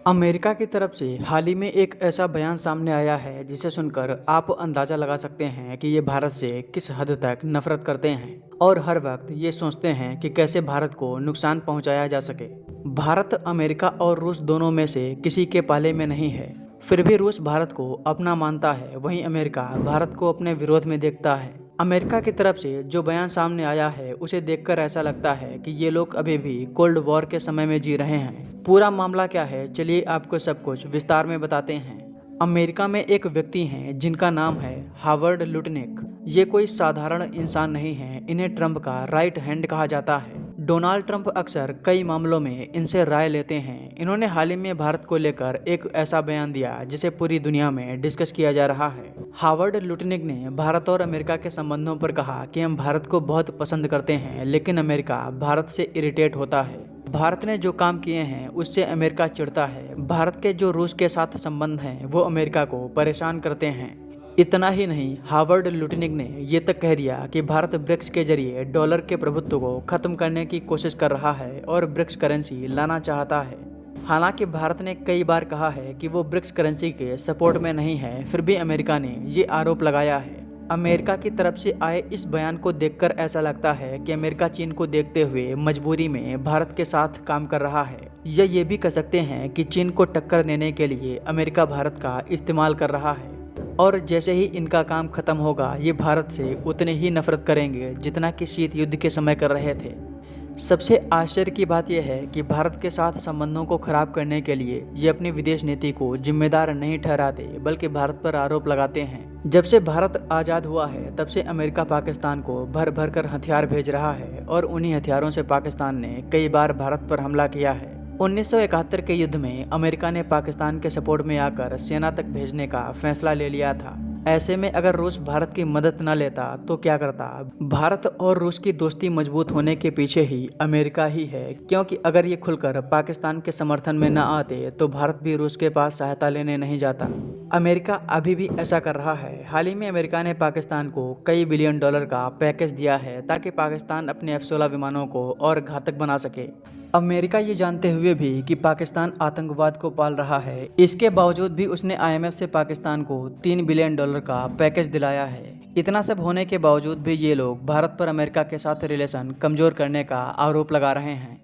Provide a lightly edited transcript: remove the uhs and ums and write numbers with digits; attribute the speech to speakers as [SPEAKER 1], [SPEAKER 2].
[SPEAKER 1] America की तरफ से हाल ही में एक ऐसा बयान सामने आया है जिसे सुनकर आप अंदाजा लगा सकते हैं कि ये भारत से किस हद तक नफरत करते हैं और हर वक्त ये सोचते हैं कि कैसे भारत को नुकसान पहुंचाया जा सके। भारत अमेरिका और रूस दोनों में से किसी के पाले में नहीं है, फिर भी रूस भारत को अपना मानता है, वहीं अमेरिका भारत को अपने विरोध में देखता है। अमेरिका की तरफ से जो बयान सामने आया है उसे देखकर ऐसा लगता है कि ये लोग अभी भी कोल्ड वॉर के समय में जी रहे हैं। पूरा मामला क्या है, चलिए आपको सब कुछ विस्तार में बताते हैं। अमेरिका में एक व्यक्ति हैं जिनका नाम है हावर्ड लुटनिक। ये कोई साधारण इंसान नहीं है, इन्हें ट्रंप का राइट हैंड कहा जाता है। डोनाल्ड ट्रंप अक्सर कई मामलों में इनसे राय लेते हैं। इन्होंने हाल ही में भारत को लेकर एक ऐसा बयान दिया जिसे पूरी दुनिया में डिस्कस किया जा रहा है। हावर्ड लुटनिक ने भारत और अमेरिका के संबंधों पर कहा कि हम भारत को बहुत पसंद करते हैं, लेकिन अमेरिका भारत से इरिटेट होता है। भारत ने जो काम किए हैं उससे अमेरिका चिढ़ता है। भारत के जो रूस के साथ संबंध हैं वो अमेरिका को परेशान करते हैं। इतना ही नहीं, हावर्ड लुटनिक ने ये तक कह दिया कि भारत ब्रिक्स के जरिए डॉलर के प्रभुत्व को खत्म करने की कोशिश कर रहा है और ब्रिक्स करेंसी लाना चाहता है। हालांकि भारत ने कई बार कहा है कि वो ब्रिक्स करेंसी के सपोर्ट में नहीं है, फिर भी अमेरिका ने ये आरोप लगाया है। अमेरिका की तरफ से आए इस बयान को देखकर ऐसा लगता है कि अमेरिका चीन को देखते हुए मजबूरी में भारत के साथ काम कर रहा है, या ये भी कह सकते हैं कि चीन को टक्कर देने के लिए अमेरिका भारत का इस्तेमाल कर रहा है। और जैसे ही इनका काम खत्म होगा ये भारत से उतने ही नफरत करेंगे जितना कि शीत युद्ध के समय कर रहे थे। सबसे आश्चर्य की बात यह है कि भारत के साथ संबंधों को खराब करने के लिए ये अपनी विदेश नीति को जिम्मेदार नहीं ठहराते, बल्कि भारत पर आरोप लगाते हैं। जब से भारत आज़ाद हुआ है तब से अमेरिका पाकिस्तान को भर भर कर हथियार भेज रहा है और उन्हीं हथियारों से पाकिस्तान ने कई बार भारत पर हमला किया है। 1971 के युद्ध में अमेरिका ने पाकिस्तान के सपोर्ट में आकर सेना तक भेजने का फैसला ले लिया था। ऐसे में अगर रूस भारत की मदद न लेता तो क्या करता? भारत और रूस की दोस्ती मजबूत होने के पीछे ही अमेरिका ही है, क्योंकि अगर ये खुलकर पाकिस्तान के समर्थन में न आते तो भारत भी रूस के पास सहायता लेने नहीं जाता। अमेरिका अभी भी ऐसा कर रहा है। हाल ही में अमेरिका ने पाकिस्तान को कई बिलियन डॉलर का पैकेज दिया है ताकि पाकिस्तान अपने F-16 विमानों को और घातक बना सके। अमेरिका ये जानते हुए भी कि पाकिस्तान आतंकवाद को पाल रहा है, इसके बावजूद भी उसने IMF से पाकिस्तान को 3 बिलियन डॉलर का पैकेज दिलाया है। इतना सब होने के बावजूद भी ये लोग भारत पर अमेरिका के साथ रिलेशन कमजोर करने का आरोप लगा रहे हैं।